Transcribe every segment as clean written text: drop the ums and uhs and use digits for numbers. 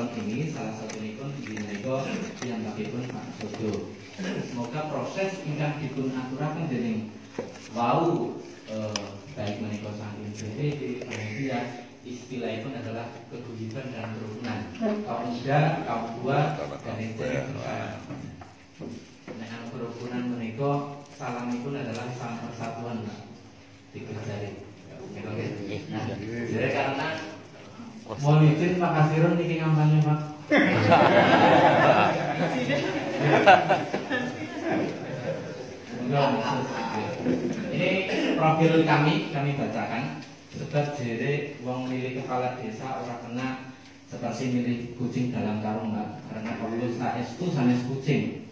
tahun ini salah satu pun menika piyambakipun Pak Sodo. Semoga proses ingkang dipun aturaken dening wau baik menika saking BPD, panitia, istilahipun adalah keguyuban dan kerukunan. Kaum muda, kaum tua, dan itu nah, kerukunan menika salamipun adalah salam persatuan, Pak. Dikejarin. Nah, jadi karena mohon izin Pak Kasirun niki kampanye, Pak. Ini profil kami bacakan. Sebab jere wong milih kepala desa ora kena seperti milih kucing dalam karung, Pak. Karena Allah saestu sanes kucing.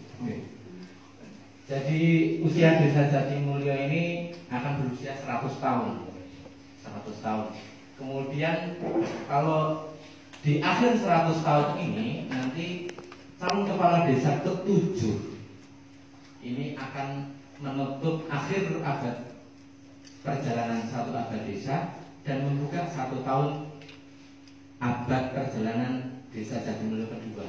Jadi usia desa Jatimulyo ini akan berusia 100 tahun. 100 tahun. Kemudian kalau di akhir 100 tahun ini nanti calon kepala desa ke-7 ini akan menutup akhir abad perjalanan satu abad desa dan membuka 1 tahun abad perjalanan desa Jatimulyo kedua.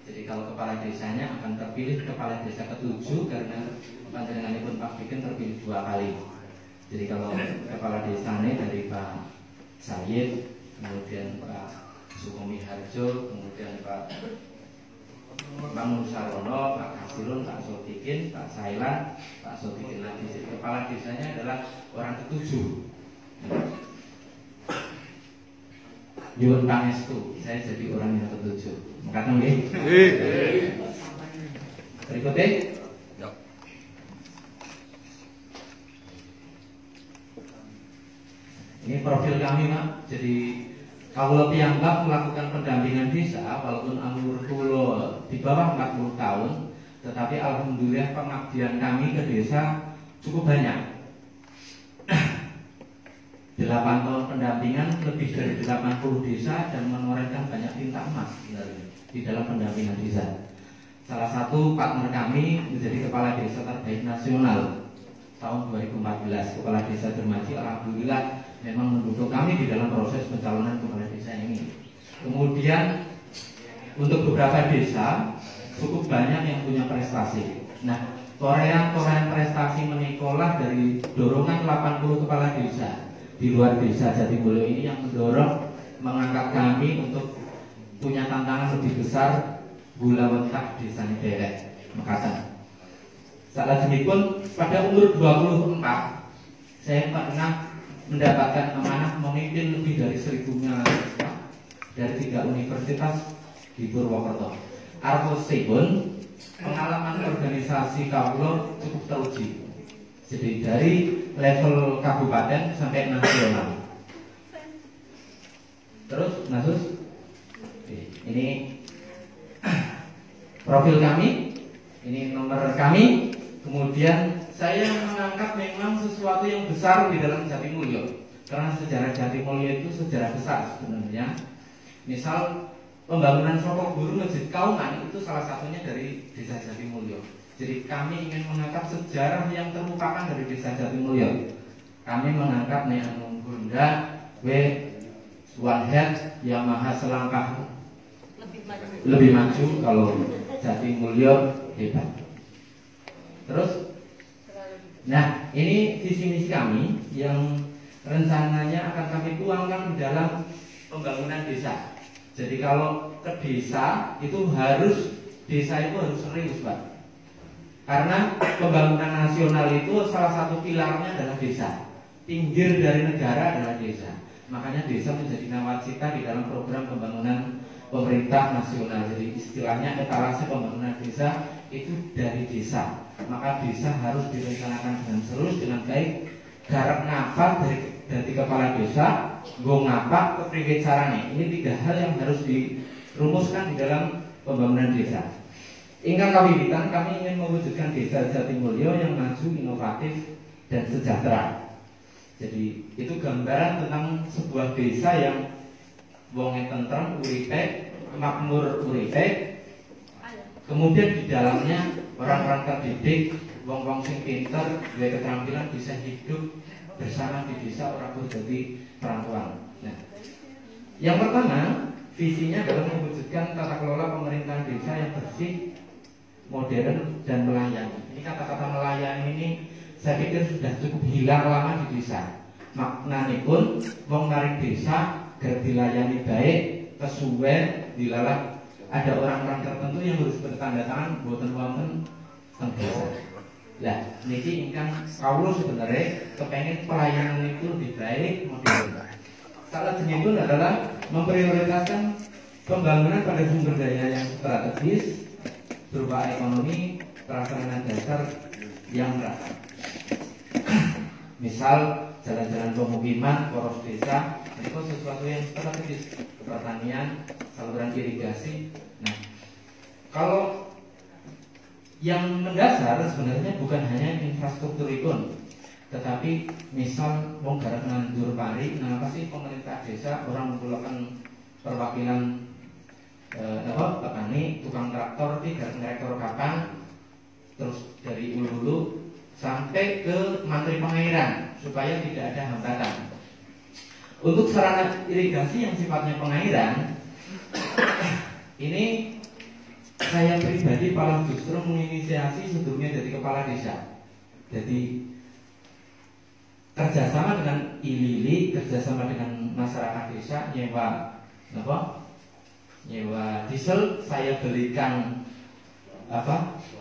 Jadi kalau kepala desanya akan terpilih kepala desa ke-7 karena panjenenganipun Pak Bikin terpilih 2 kali. Jadi kalau kepala desanya dari Pak Sayyid, kemudian Pak Sukomi Harjo, kemudian Pak Nur Sarono, Pak Kasirun, Pak Sotikin, Pak Sailan, Pak Sotikin lagi. Jadi kepala desanya adalah orang ke-7. Nyuwun pangestu, saya jadi orang yang ke-7. Makasih nggih. Berikutnya. Ini profil kami, Mak. Jadi kalau piyambak melakukan pendampingan desa, walaupun umur kula di bawah 40 tahun, tetapi alhamdulillah pengabdian kami ke desa cukup banyak. 8 tahun pendampingan, lebih dari 80 desa dan menorehkan banyak tinta emas di dalam pendampingan desa. Salah satu partner kami menjadi kepala desa terbaik nasional tahun 2014. Kepala desa Dermaji alhamdulillah memang mendukung kami di dalam proses pencalonan kepala desa ini. Kemudian untuk beberapa desa cukup banyak yang punya prestasi. Nah, torehan prestasi menikolah dari dorongan 80 kepala desa di luar desa Jatimulyo ini yang mendorong mengangkat kami untuk punya tantangan lebih besar gula wentak desa Derek Mekaten. Saat pun pada umur 24 saya pernah mendapatkan amanah memimpin lebih dari 1.000 mahasiswa dari 3 universitas di Purwokerto. Artosipun pengalaman organisasi kawula cukup teruji. Jadi dari level kabupaten sampai nasional. Terus, Nasus, ini profil kami, ini nomor kami. Kemudian saya mengangkat memang sesuatu yang besar di dalam Jatimulyo. Karena sejarah Jatimulyo itu sejarah besar sebenarnya. Misal pembangunan Soko Guru Masjid Kauman itu salah satunya dari desa Jatimulyo. Jadi kami ingin mengangkat sejarah yang terlupakan dari desa Jatimulyo. Kami mengangkat Neanung Honda One Head Yamaha selangkah lebih maju kalau Jatimulyo hebat. Terus, nah ini visi misi kami yang rencananya akan kami tuangkan di dalam pembangunan desa. Jadi kalau ke desa itu harus serius, Pak. Karena pembangunan nasional itu salah satu pilarnya adalah desa. Pinggir dari negara adalah desa. Makanya desa menjadi nawacita di dalam program pembangunan pemerintah nasional. Jadi istilahnya etalase pembangunan desa itu dari desa. Maka desa harus direncanakan dengan serius, dengan baik. Garap ngapak dari kepala desa, go ngapak kepriwe carane. Ini 3 hal yang harus dirumuskan di dalam pembangunan desa. Ingkang kawiwitan kami ingin mewujudkan desa Jatimulyo yang maju, inovatif, dan sejahtera. Jadi itu gambaran tentang sebuah desa yang wonge tentrem, uripe, makmur uripe. Kemudian di dalamnya orang-orang terdidik, wong-wong sing pinter, duwe keterampilan bisa hidup bersama di desa, orang berjadi perantauan. Nah, yang pertama visinya adalah mewujudkan tata kelola pemerintahan desa yang bersih, modern, dan melayani. Ini kata-kata melayani ini saya pikir sudah cukup hilang lama di desa. Maknanya pun wong narik desa agar dilayani baik, kesuwen, dilalah ada orang-orang tertentu yang harus bertanda tangan boten wonten teng desa. Lah niki ingkang kawula sebenarnya kepengen pelayanan itu lebih baik, modern. Salah satunya adalah memprioritaskan pembangunan pada sumber daya yang strategis berupa ekonomi, prasarana dasar yang merata. Misal jalan-jalan pemukiman, poros desa, itu sesuatu yang strategis, pertanian, saluran irigasi. Nah, kalau yang mendasar sebenarnya bukan hanya infrastruktur itu, tetapi misal wong garap nandur pari, nah apa sih pemerintah desa orang menggunakan perwakilan petani, tukang traktor, traktor kapan, terus dari hulu sampai ke mantri pengairan supaya tidak ada hambatan. Untuk sarana irigasi yang sifatnya pengairan, ini saya pribadi malah justru menginisiasi sebelumnya dari kepala desa. Jadi kerjasama dengan ILILI, kerjasama dengan masyarakat desa, nyewa diesel, saya belikan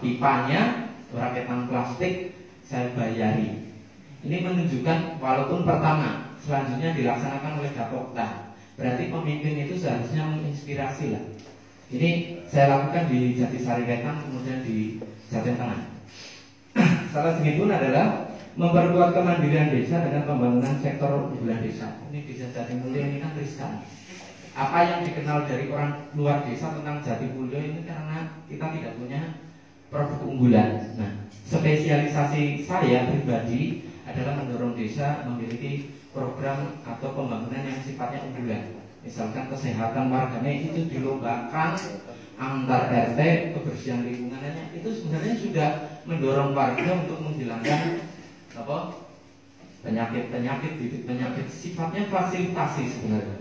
pipanya, raketan plastik, saya bayari. Ini menunjukkan walaupun pertama, selanjutnya dilaksanakan oleh Dapokta, berarti pemimpin itu seharusnya menginspirasi lah. Ini saya lakukan di Jatisari Wetan, kemudian di Jaten Tengah. Salah satu adalah memperkuat kemandirian desa dengan pembangunan sektor unggulan desa. Ini di Jatimulyo ini kan riskan. Apa yang dikenal dari orang luar desa tentang Jatimulyo ini karena kita tidak punya produk unggulan. Nah, spesialisasi saya pribadi adalah mendorong desa memiliki program atau pembangunan yang sifatnya unggulan. Misalkan kesehatan warganya itu dilombakan antar RT, kebersihan lingkungannya itu sebenarnya sudah mendorong warga untuk menghilangkan penyakit-penyakit, bibit penyakit, sifatnya fasilitasi sebenarnya.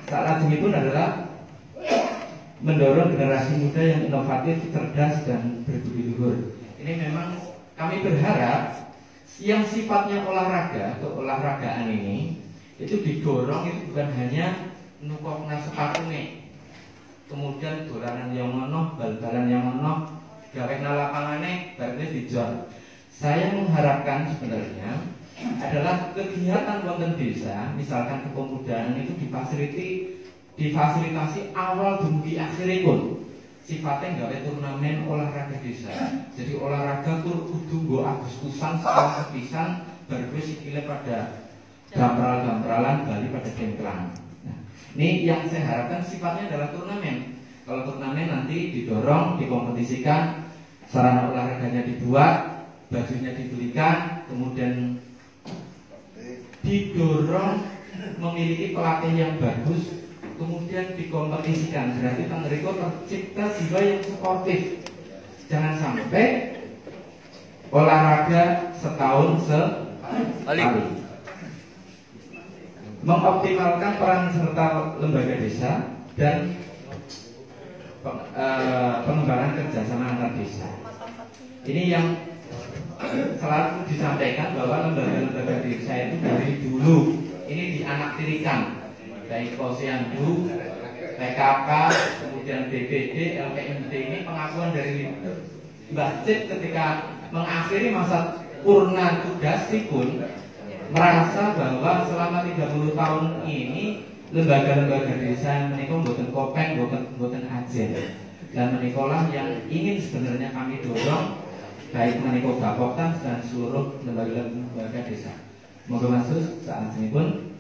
Salah satu pun adalah mendorong generasi muda yang inovatif, cerdas, dan berbudi luhur. Ini memang kami berharap yang sifatnya olahraga atau olahragaan ini itu didorong, itu bukan hanya nukokna sepatune, kemudian dolanan yang ono, bal-balan yang ono, gawekna lapangane, berarti dijual. Saya mengharapkan sebenarnya adalah kegiatan wonten desa, misalkan kepemudaan itu difasilitasi awal dumugi akhiripun. Sifatnya gawe turnamen olahraga desa. Jadi olahraga kudu nggo Agustusan sekolah pisan baru sikile pada gampral-gampralan bali pada dengklang. Nah, ini yang saya harapkan sifatnya adalah turnamen. Kalau turnamen nanti didorong, dikompetisikan, sarana olahraganya dibuat, bajunya dibelikan, kemudian didorong memiliki pelatih yang bagus, kemudian dikompetisikan. Berarti Tangeriko tercipta jiwa yang sportif. Jangan sampai olahraga setahun sekali. Mengoptimalkan peran serta lembaga desa dan pengembangan kerjasama antar desa. Ini yang selalu disampaikan bahwa lembaga-lembaga desa itu dari dulu ini dianaktirikan, baik Posyandu, PKK, kemudian BPD, LPMD. Ini pengakuan dari Mbah Cip ketika mengakhiri masa purna tugas pun merasa bahwa selama 30 tahun ini lembaga-lembaga desa yang menikah bukan kopeng, bukan ajen, dan menikolah yang ingin sebenarnya kami dorong, baik menikah Bapoktan dan seluruh lembaga desa. Moga masuk saat ini pun.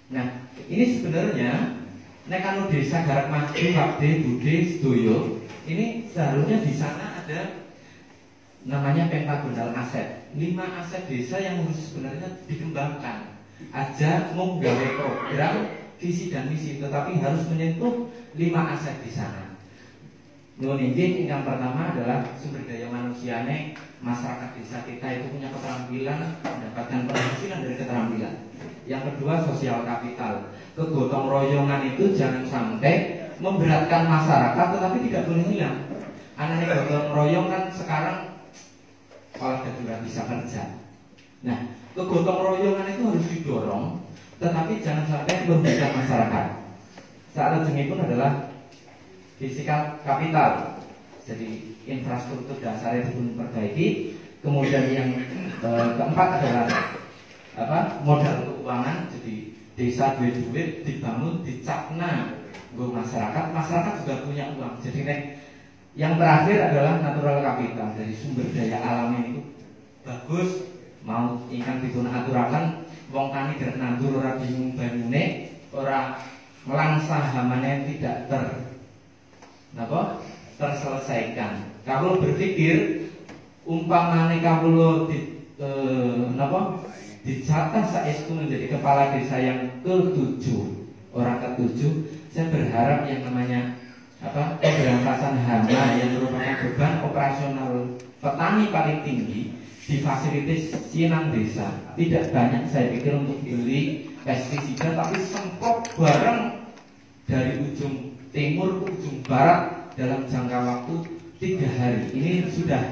Nah, ini sebenarnya nek anu desa garap maju, Pakde, Bude, Sedoyo, ini seharusnya di sana ada namanya pentagonal aset. 5 aset desa yang harus sebenarnya dikembangkan. Aja mau gawe program, visi dan misi, tetapi harus menyentuh 5 aset di sana. Nuwun injih, yang pertama adalah sumber daya manusiane. Masyarakat desa kita itu punya keterampilan, mendapatkan penghasilan dari keterampilan. Yang kedua sosial kapital. Kegotong royongan itu jangan sampai memberatkan masyarakat, tetapi tidak boleh hilang. Anak gotong royong kan sekarang kalau sudah bisa kerja. Nah, kegotong royongan itu harus didorong, tetapi jangan sampai merugikan masyarakat. Saat lajengnya pun adalah fisikal kapital. Jadi infrastruktur dasar itu pun diperbaiki. Kemudian yang keempat adalah modal keuangan. Jadi desa duit dibangun, dicakna untuk masyarakat juga punya uang. Jadi yang terakhir adalah natural capital. Dari sumber daya alam itu bagus, mau ingkang ditunaturaken wong tani dan nandur ora bingung banyune, ora melangsah hamane tidak terselesaikan. Kalau berpikir umpamane kawula dijatah saestu menjadi kepala desa yang ke-7, orang ke-7, saya berharap yang namanya pemberantasan hama yang merupakan beban operasional petani paling tinggi difasilitis sinang desa. Tidak banyak saya pikir untuk beli pestisida, tapi semprot bareng dari ujung timur ke ujung barat dalam jangka waktu 3 hari. Ini sudah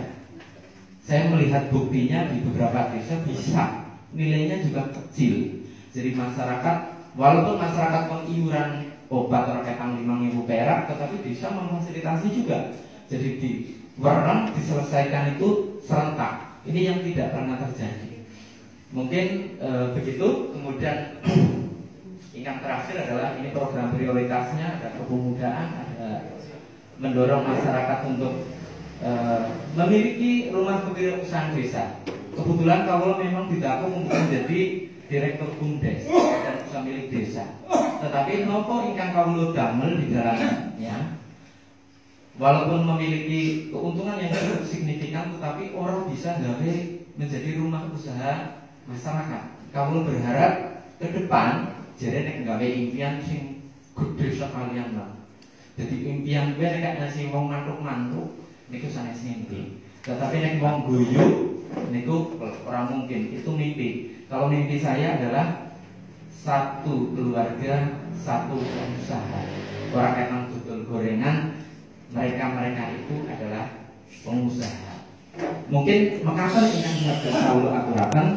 saya melihat buktinya di beberapa desa bisa, nilainya juga kecil. Jadi masyarakat, walaupun masyarakat pengiuran obat raketang 5.000 perak, tetapi bisa memfasilitasi juga. Jadi di warna diselesaikan itu serentak. Ini yang tidak pernah terjadi. Mungkin begitu. Kemudian yang terakhir adalah ini program prioritasnya, ada kepemudaan, ada mendorong masyarakat untuk memiliki rumah kewirausahaan desa. Kebetulan kalau memang didapuk untuk menjadi direktur BUMDes dan usaha milik desa. Tetapi nopo ingkang kawula damel di dalamnya, walaupun memiliki keuntungan yang cukup signifikan, tetapi orang bisa gawe menjadi rumah usaha masyarakat. Kawula berharap ke depan jadi nek gawe impian sing gede sekalian lah. Jadi impian gue nek nasi wong mantuk-mantuk niku sanes mimpi. Tetapi nek wong guyu niku orang mungkin, itu mimpi. Kalau mimpi saya adalah satu keluarga, satu usaha. Orang emang betul gorengan, mereka itu adalah pengusaha. Mungkin makanan yang akan saya aturakan.